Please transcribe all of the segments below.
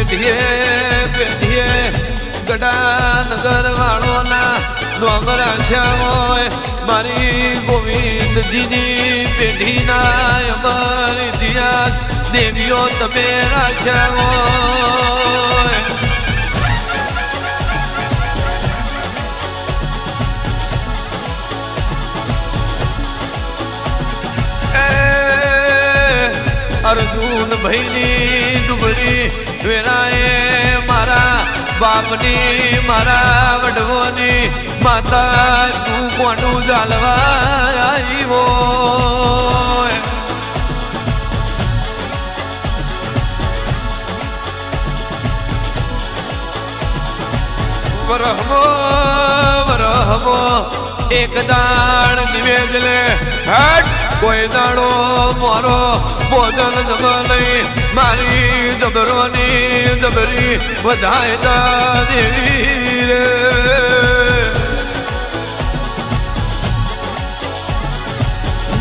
પેઢીએ ગડા નગર વાળોના નોમ રાખ્યા હોય મારી ગોવિંદજીની પેઢીના અમર ઇતિહાસ દેવીઓ તમે રાખ્યા હોય અર્જુન ભાઈની ડુબરી વેરાએ મારા બાપની મારા વડવોની માતા તું કોનું જાલવા આવ્યો વરહમો એક દાણ નિવેદ લે હટ કોઈ દાડો મારો બોધન જમલઈ મારી જબરોની જબરી વધાયતા દેવી રે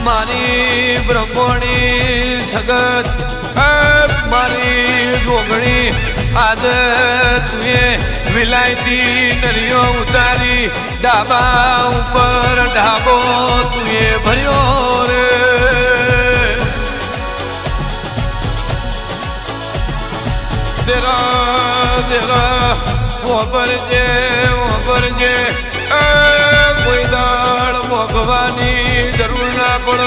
મારી બ્રહ્મણી સગત મારી જોગણી આજ તુએ વિલાયતી નરીઓ ઉતારી ડાબા ઉપર ડાબો તુએ ભર્યો રે દેરા વાપરજે કોઈ દાળ મોગવાની જરૂર ના પડ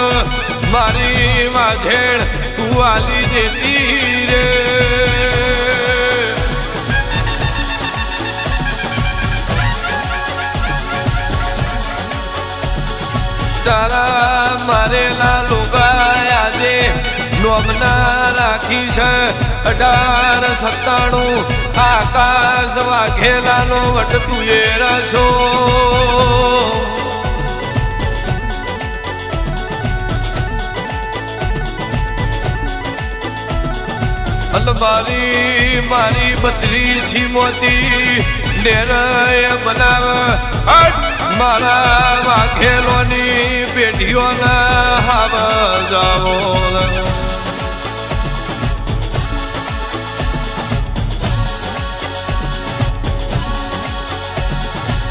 મારી માધેડ તું આલી દેતી રે તારા મારેલા લોગાયા દે નોમના રાખી છે 1897 આકાશ વાઘેલાનો વટ તુએ રસો અલમારી મારી 32 મોતી નેરય બનાવ મારા વાઘેલોની પેઢીઓના હાવ જાવો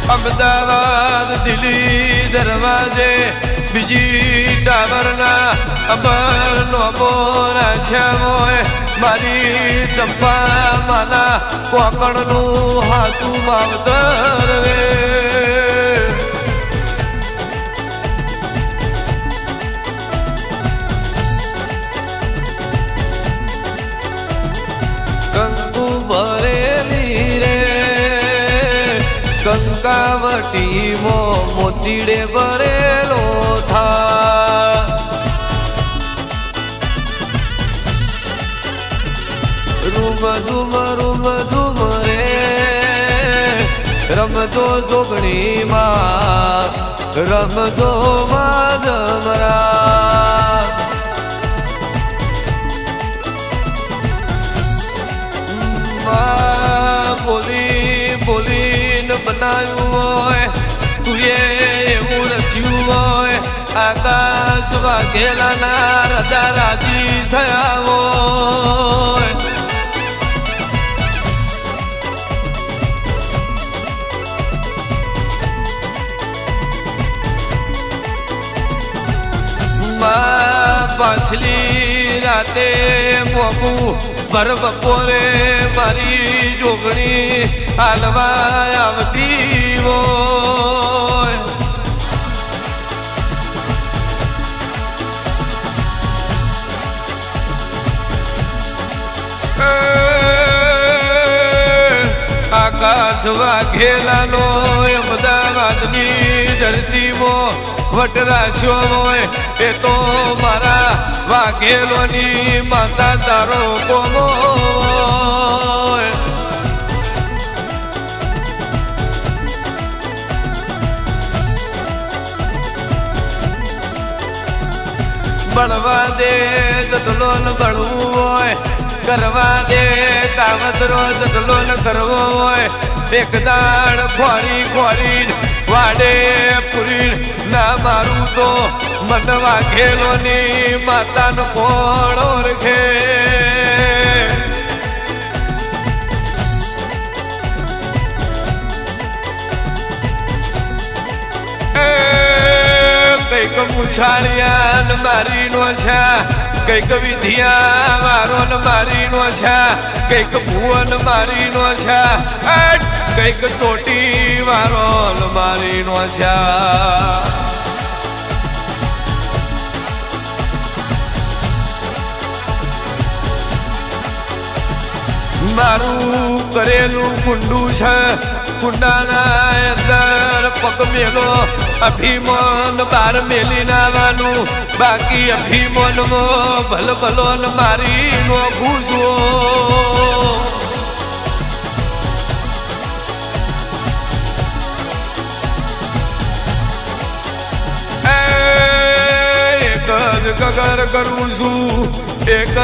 અમદાવાદ દિલ્હી દરવાજે બીજી ટાવરના અમર નોમો રાખ્યા હોય મારી ચંપા માના કોકણનું હાથું માવતર રે કંકુ ભરેલી રે કંકાવટી મોતીડે ભરેલો થા રૂમ ઝુમ રે રમતો જોગણી માં રમતો માધમરા બોલીને બનાવ્યું હોય તુએ એવું રચ્યું હોય આકાશ વાઘેલાના રજા રાજી થયા હોય પાછલી રાતે મોગું ભર બપોરે મારી જોગણી હાલવા આવતી હોય આકાશ વાઘેલાનો અમદાવાદની ધરતીમાં વટરાશ્યો હોય એ તો મારા વાઘેલોની માતા તારો કોમો બળવા દે દદલો ન બળવું હોય કરવા દે કાવતરો દદલો ન કરવો હોય એક દાડ ખોરી વાડે પૂરી ના મારું તો મન વાઘેલોની માતાનો કોણ ઓળખે ઉછાળિયા મારી નો છે કઈક વિધિયા મારો મારી નો છે કઈક ભુવન મારી નો છે કઈક ચોટી વારો મારી નો છે મારું કરેલું કુંડું છે કુંડાના અંદર પગ મેલો અભિમાન બાર મેલી નાવાનું બાકી અભિમાનમાં ભલ ભલો મારી નો ઘૂસવો એક જ ગગર કરું છું એક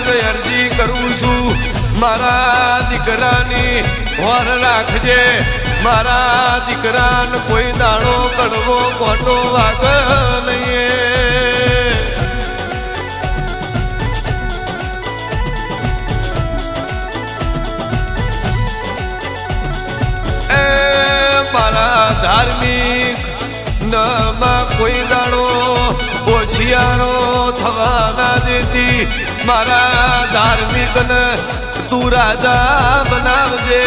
જ અરજી કરું છું મારા દીકરાની હોર રાખજે મારા દીકરાને કોઈ દાણો કડવો ખોટો વાગ નહીં એ મારા ધાર્મિક નામાં કોઈ દાણો હોશિયારો થવા ના દેતી મારા ધાર્મિક ને તું રાજા બનાવજે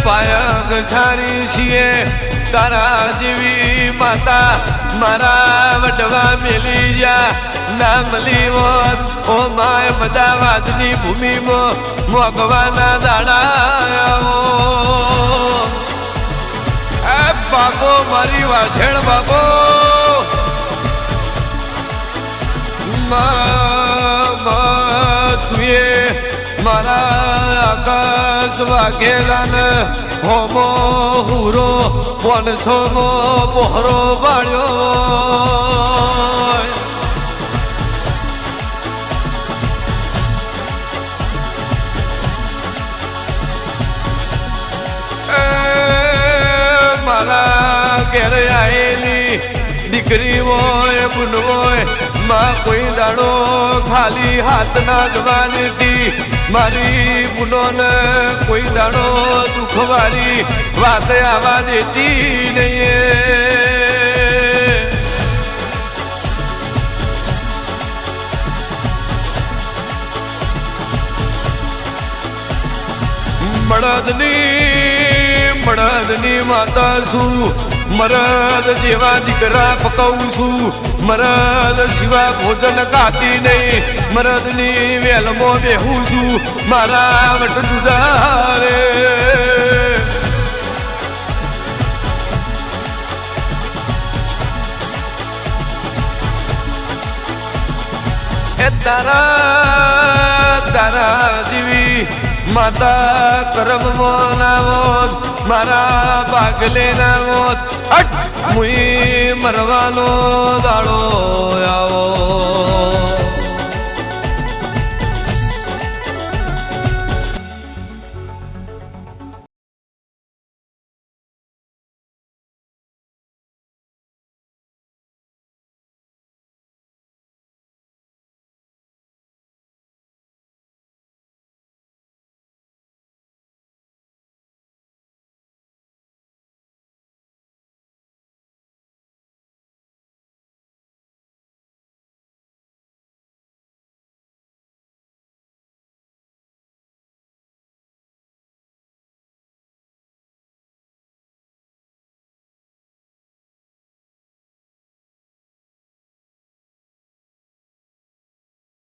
પાયક સારી છીએ તારા જેવી માતા મારા વડવા મેલી જા ના મળી હોત ઓ માય મદાવાદની ભૂમિમાં મોગવાના દાડા બાપો મારી વાછેણ બાપો તુએ મારા આકાશ વાઘેલાને હોમો હુરો 500 પોહરો બાળ્યો ઘેર આવેલી દીકરી હોય બુન હોય માં કોઈ દાડો ખાલી હાથ ના જવાની હતી મારી બુનોને કોઈ દાડો દુખવારી વાત આવવા દેતી નહીં મળદની માતા છું મરદ જેવા દીકરા પકવું છું મરદ સિવા ભોજન ખાતી નહીં મરદની વેલમાં બેહું છું મારા વટ જુદા રે એ તારા જેવી માતા કરમમાં ના હોત મારા ભાગલે ના હોત મુઈ મરવાનો દાડો આવો